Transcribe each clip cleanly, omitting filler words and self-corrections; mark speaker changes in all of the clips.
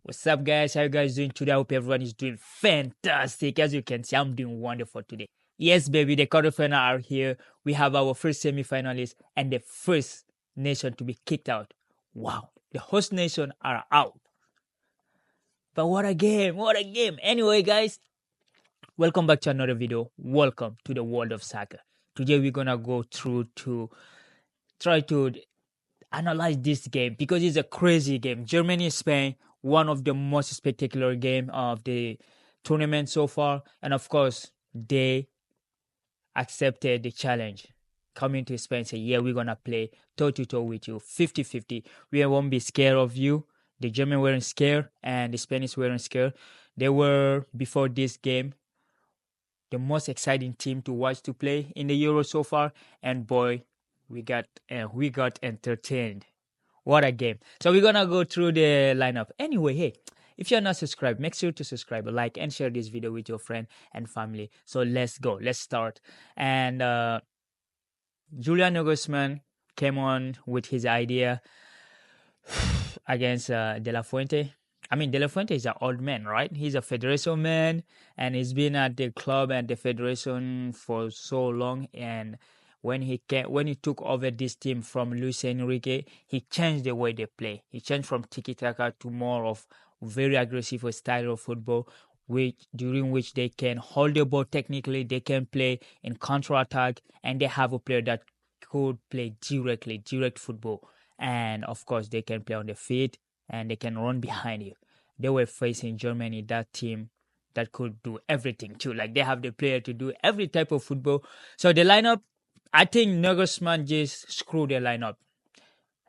Speaker 1: What's up, guys? How you guys doing today? I hope everyone is doing fantastic. As you can see, I'm doing wonderful today. Yes, baby, the quarterfinals are here. We have our first semi-finalists and the first nation to be kicked out. Wow, the host nation are out. But what a game! What a game! Anyway, guys, welcome back to another video. Welcome to the world of soccer. Today we're gonna go through to try to analyze this game because it's a crazy game. Germany, Spain, one of the most spectacular game of the tournament so far, and of course they accepted the challenge. Coming to Spain, say, yeah, we're gonna play toe to toe with you, 50-50. We won't be scared of you. The Germans weren't scared, and the Spanish weren't scared. They were, before this game, the most exciting team to watch to play in the Euro so far, and boy, we got entertained. What a game. So we're gonna go through the lineup. Anyway, hey, if you're not subscribed, make sure to subscribe, like, and share this video with your friend and family. So let's go. Let's start. And Julian Nagelsmann came on with his idea against De La Fuente. I mean, De La Fuente is an old man, right? He's a federation man, and he's been at the club and the federation for so long. And when he took over this team from Luis Enrique, he changed the way they play. He changed from Tik Tok to more of very aggressive style of football, during which they can hold the ball technically, they can play in counter attack, and they have a player that could play direct football. And of course, they can play on the feet and they can run behind you. They were facing Germany, that team that could do everything too. Like, they have the player to do every type of football. So the lineup, I think Nagelsmann just screwed the lineup.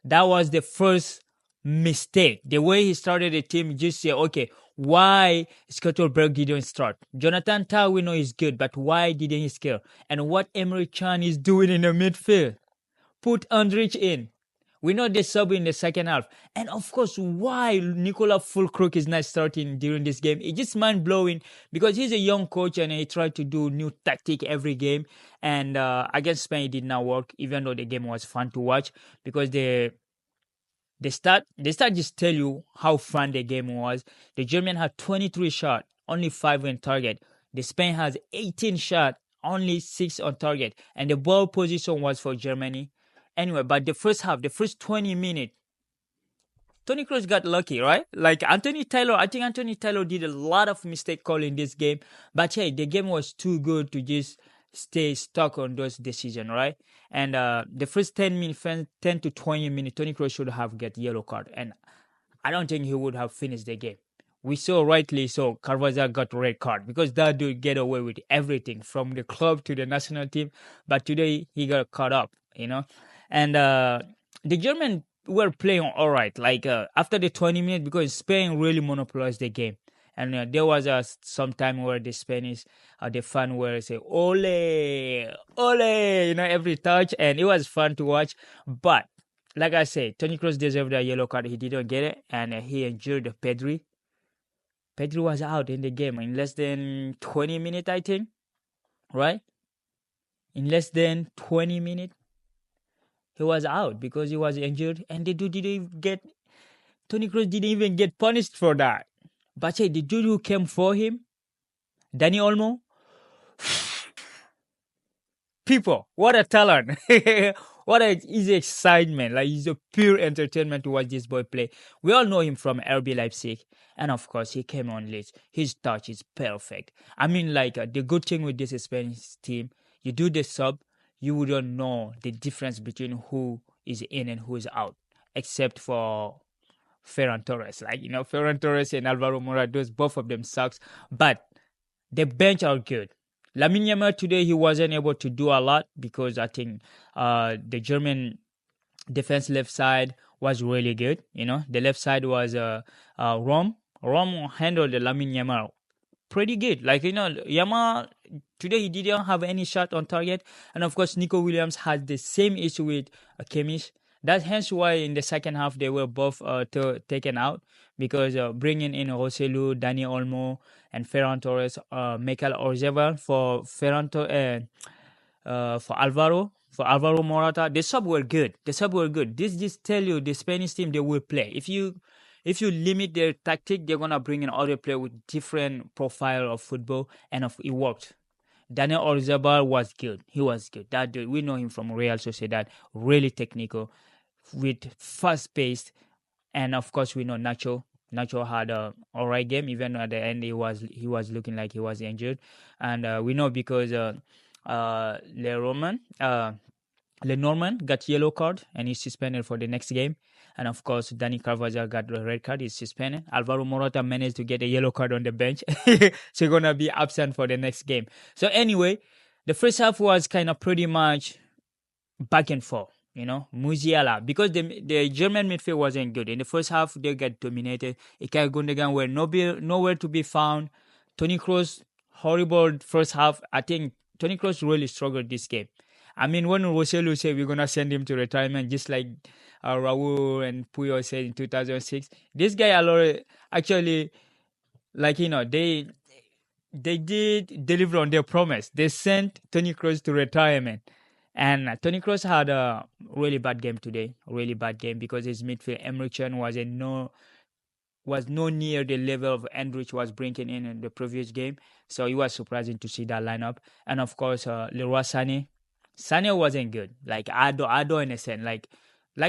Speaker 1: That was the first mistake. The way he started the team, just say, okay, why Scuttlberg didn't start? Jonathan Tah, we know is good, but why didn't he scare? And what Emre Can is doing in the midfield? Put Andrich in. We know they sub in the second half. And of course, why Nikola Fulkrug is not starting during this game? It's just mind-blowing because he's a young coach and he tried to do new tactic every game. And against Spain, it did not work, even though the game was fun to watch because the start just tell you how fun the game was. The German had 23 shots, only 5 on target. The Spain has 18 shots, only 6 on target. And the ball position was for Germany. Anyway, but the first half, the first 20 minutes, Toni Kroos got lucky, right? Like I think Anthony Taylor did a lot of mistake calling this game. But hey, the game was too good to just stay stuck on those decisions, right? And the first 10 to 20 minutes, Toni Kroos should have got yellow card. And I don't think he would have finished the game. We saw rightly so Carvajal got red card because that dude get away with everything from the club to the national team. But today he got caught up, you know. And the Germans were playing all right. Like after the 20 minutes, because Spain really monopolized the game. And there was some time where the Spanish, the fan were say, ole, ole, you know, every touch. And it was fun to watch. But like I said, Toni Kroos deserved a yellow card. He didn't get it. And he injured Pedri. Pedri was out in the game in less than 20 minutes, I think. Right? In less than 20 minutes. He was out because he was injured, and the dude Toni Kroos didn't even get punished for that. But hey, the dude who came for him, Dani Elmo, people, what a talent. What a easy excitement. Like, it's a pure entertainment to watch this boy play. We all know him from RB Leipzig. And of course, he came on late. His touch is perfect. I mean, like, the good thing with this Spanish team, you do the sub, you wouldn't know the difference between who is in and who is out, except for Ferran Torres. Like, you know, Ferran Torres and Alvaro Morata, both of them sucks. But the bench are good. Lamine Yamal today, he wasn't able to do a lot because I think the German defense left side was really good. You know, the left side was Rom. Rom handled the Lamine Yamal pretty good. Like, you know, Yamal today he didn't have any shot on target, and of course Nico Williams had the same issue with Kimmich. That's hence why in the second half they were both taken out because bringing in Roselu, Dani Olmo, and Ferran Torres, Mikel Orzabal for Alvaro Morata. The sub were good. This just tell you the Spanish team, they will play. If you if you limit their tactic, they're gonna bring in other player with different profile of football, and it worked. Daniel Orzabal was good. He was good. That dude, we know him from Real Sociedad, really technical, with fast paced, and of course we know Nacho. Nacho had a alright game. Even at the end, he was looking like he was injured, and we know because Lenormand got yellow card and he's suspended for the next game. And of course, Dani Carvajal got the red card. He's suspended. Alvaro Morata managed to get a yellow card on the bench. So he's going to be absent for the next game. So anyway, the first half was kind of pretty much back and forth. Musiala, because the German midfield wasn't good. In the first half, they got dominated. Ilkay Gundogan were nowhere to be found. Toni Kroos, horrible first half. I think Toni Kroos really struggled this game. I mean, when Roselu said we're going to send him to retirement, just like Raul and Puyol said in 2006, this guy actually, they did deliver on their promise. They sent Toni Kroos to retirement. And Toni Kroos had a really bad game today, really bad game, because his midfield, Emre Can, was no near the level of Endrich was bringing in the previous game. So it was surprising to see that lineup. And of course, Leroy Sané. Sané wasn't good. Like, I don't understand. Like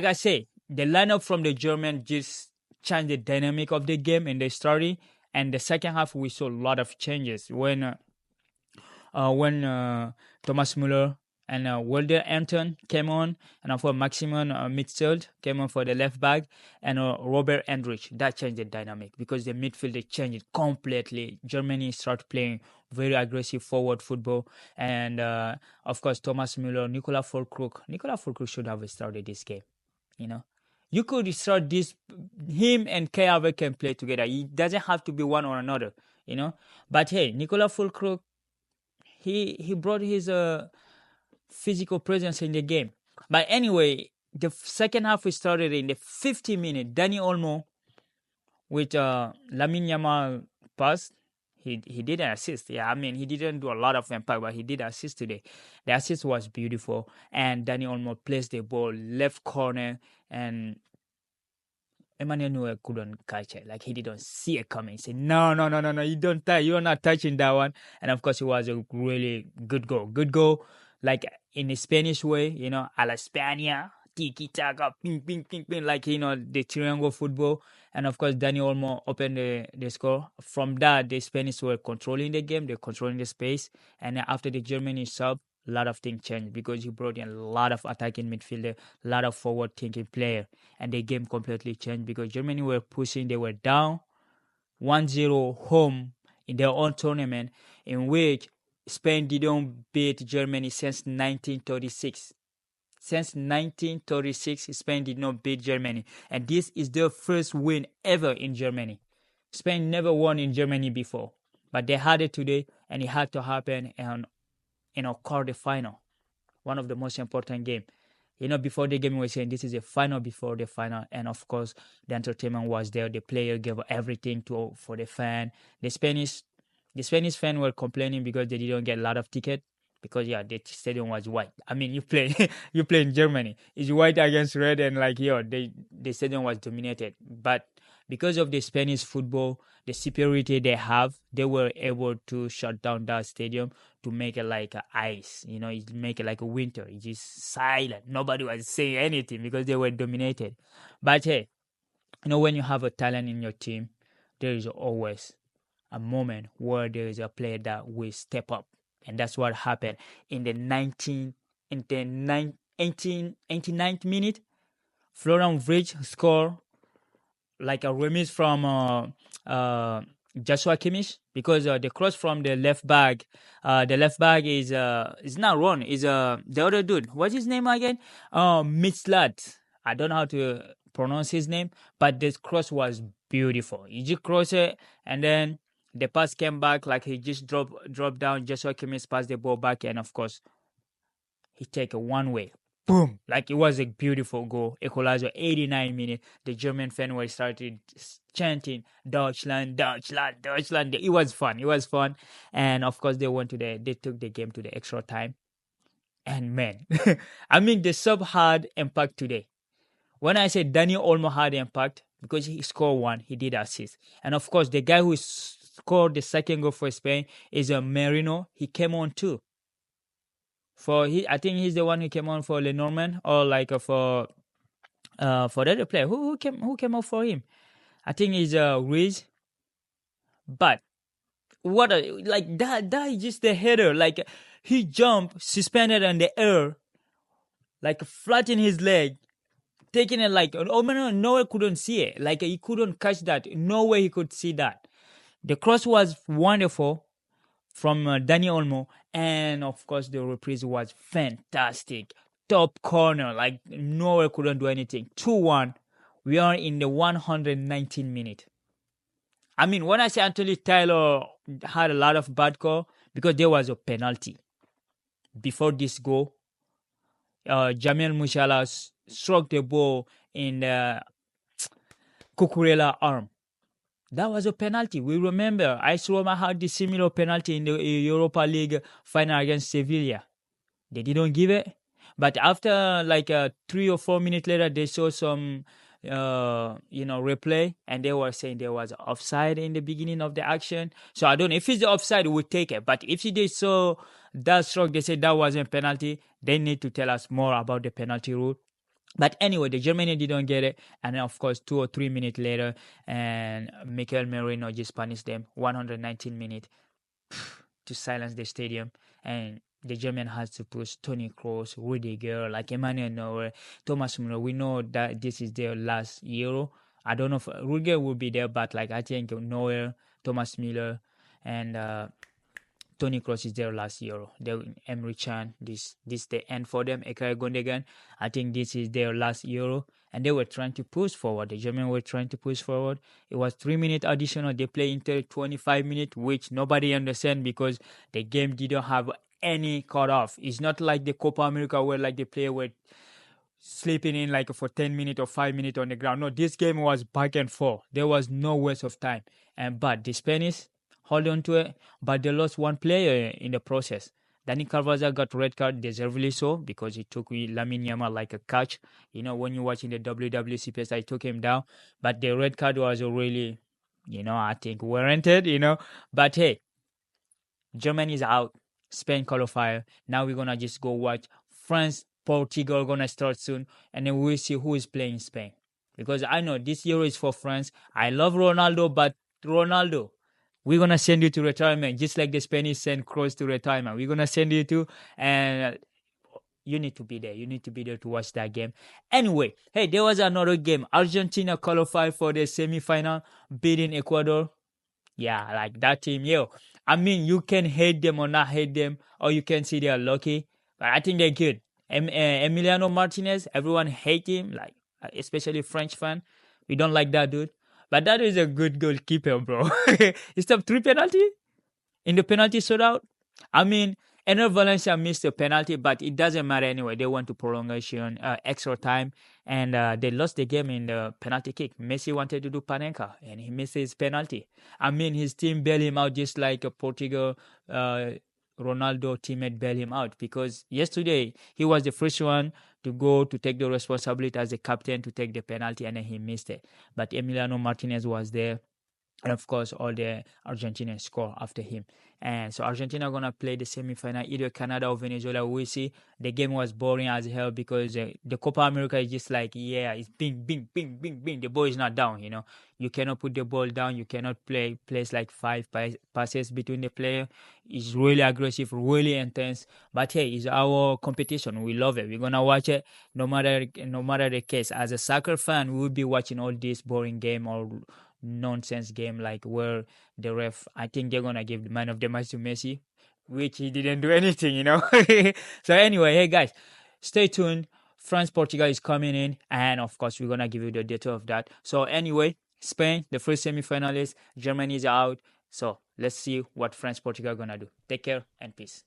Speaker 1: I say, the lineup from the German just changed the dynamic of the game in the story. And the second half, we saw a lot of changes when Thomas Müller and Wilder Anton came on, and for Maximum Mitchell came on for the left back, and Robert Endrich. That changed the dynamic because the midfield they changed completely. Germany started playing very aggressive forward football, and of course Thomas Müller, Nikola Füllkrug should have started this game. You could start this. Him and Kai Havertz can play together. It doesn't have to be one or another. But hey, Nikola Füllkrug, he brought his physical presence in the game. But anyway, the second half we started in the 50 minute. Dani Olmo with Lamine Yamal pass. He did an assist. Yeah, I mean, he didn't do a lot of impact, but he did assist today. The assist was beautiful. And Dani Olmo placed the ball left corner, and Emmanuel Neuer couldn't catch it. Like, he didn't see it coming. He said, no, you don't touch. You're not touching that one. And of course, it was a really good goal. Good goal, like in the Spanish way, a la España, tiki-taka, ping, ping, ping, ping, like, the triangle football. And of course, Dani Olmo opened the score. From that, the Spanish were controlling the game. They're controlling the space. And after the Germany sub, a lot of things changed because he brought in a lot of attacking midfielder, a lot of forward-thinking player, and the game completely changed because Germany were pushing. They were down 1-0 home in their own tournament, in which Spain didn't beat Germany since 1936. Since 1936, Spain did not beat Germany, and this is their first win ever in Germany. Spain never won in Germany before, but they had it today, and it had to happen in a quarter-final, one of the most important games. Before the game, we were saying this is a final before the final, and of course, the entertainment was there. The player gave everything for the fan. The Spanish fan were complaining because they didn't get a lot of ticket because the stadium was white. I mean, you play in Germany, it's white against red, and the stadium was dominated. But because of the Spanish football, the superiority they have, they were able to shut down that stadium to make it like ice. Make it like a winter. It's just silent. Nobody was saying anything because they were dominated. But hey, when you have a talent in your team, there is always a moment where there is a player that will step up. And that's what happened in the 89th minute. Florian Wirtz scored like a remise from Joshua Kimmich, because the cross from the left back is not wrong. Is the other dude. What's his name again? Mitzlad. I don't know how to pronounce his name, but this cross was beautiful. He just crossed it, and then the pass came back, like he just dropped down. Joshua Kimmich passed the ball back, and of course, he take a one-way. Boom! Like, it was a beautiful goal. Equalizer, 89 minutes. The German fan were started chanting, Deutschland, Deutschland, Deutschland. It was fun. And of course, they took the game to the extra time. And man, I mean, the sub had impact today. When I say Dani Olmo had impact, because he scored one, he did assist. And of course, the guy who scored the second goal for Spain is a Merino. He came on too. I think he's the one who came on for Lenormand, or like for the other player. Who came up for him? I think he's Ruiz. But what a, like that is just the header. Like he jumped, suspended in the air, like flattened his leg, taking it like Noah couldn't see it. Like he couldn't catch that. No way he could see that. The cross was wonderful from Dani Elmo, and of course the reprise was fantastic. Top corner, like Noah couldn't do anything. 2-1. We are in the 119 minute. I mean, when I say Anthony Taylor had a lot of bad call, because there was a penalty before this goal. Jamil Musiala struck the ball in the Cucurella arm. That was a penalty. We remember AS Roma had the similar penalty in the Europa League final against Sevilla. They didn't give it. But after like 3 or 4 minutes later, they saw some replay, and they were saying there was offside in the beginning of the action. So I don't know if it's the offside, we would take it. But if they saw that stroke, they said that wasn't penalty, they need to tell us more about the penalty rule. But anyway, the Germany didn't get it, and of course 2 or 3 minutes later, and Mikel Merino just punished them 119 minutes to silence the stadium. And the German has to push Toni Kroos, Rudiger, like Emmanuel Neuer, Thomas Müller. We know that this is their last Euro. I don't know if Rudiger will be there, but like I think Neuer, Thomas Müller, and Toni Kroos is their last Euro. Emre Can, this the end for them. Ekay Gundogan, I think this is their last Euro. And they were trying to push forward. The Germans were trying to push forward. It was 3 minutes additional. They play until 25 minutes, which nobody understand because the game didn't have any cutoff. It's not like the Copa America where like the player were sleeping in like for 10 minutes or 5 minutes on the ground. No, this game was back and forth. There was no waste of time. But the Spanish hold on to it, but they lost one player in the process. Dani Carvajal got red card, deservedly so, because he took Lamine Yamal like a catch. When you're watching the WWC PS, I took him down. But the red card was really, I think warranted, But hey, Germany is out. Spain qualifier. Now we're going to just go watch France, Portugal going to start soon. And then we'll see who is playing Spain. Because I know this Euro is for France. I love Ronaldo, but Ronaldo, we're going to send you to retirement, just like the Spanish send Kroos to retirement. We're going to send you to, and you need to be there. You need to be there to watch that game. Anyway, hey, there was another game. Argentina qualified for the semi-final, beating Ecuador. Yeah, like that team, I mean, you can hate them or not hate them, or you can see they are lucky, but I think they're good. Emiliano Martinez, everyone hate him, like especially French fan. We don't like that dude. But that is a good goalkeeper, bro. He stopped 3 penalty in the penalty shootout. I mean, Enner Valencia missed a penalty, but it doesn't matter anyway. They went to prolongation, extra time, and they lost the game in the penalty kick. Messi wanted to do Panenka, and he missed his penalty. I mean, his team bailed him out just like a Portugal Ronaldo teammate bailed him out, because yesterday he was the first one to go to take the responsibility as a captain to take the penalty, and then he missed it. But Emiliano Martinez was there. And of course, all the Argentinians score after him. And so Argentina are going to play the semi-final, either Canada or Venezuela. We'll see. The game was boring as hell because the Copa America is just like, it's bing, bing, bing, bing, bing. The ball is not down, You cannot put the ball down. You cannot plays like 5 passes between the player. It's really aggressive, really intense. But hey, it's our competition. We love it. We're going to watch it no matter the case. As a soccer fan, we will be watching all this boring game or nonsense game like where the ref, I think they're gonna give the man of the match to Messi, which he didn't do anything, So anyway, hey guys, stay tuned. France Portugal is coming in, and of course we're gonna give you the data of that. So anyway, Spain, the first semi-finalist, Germany is out. So let's see what France Portugal gonna do. Take care and peace.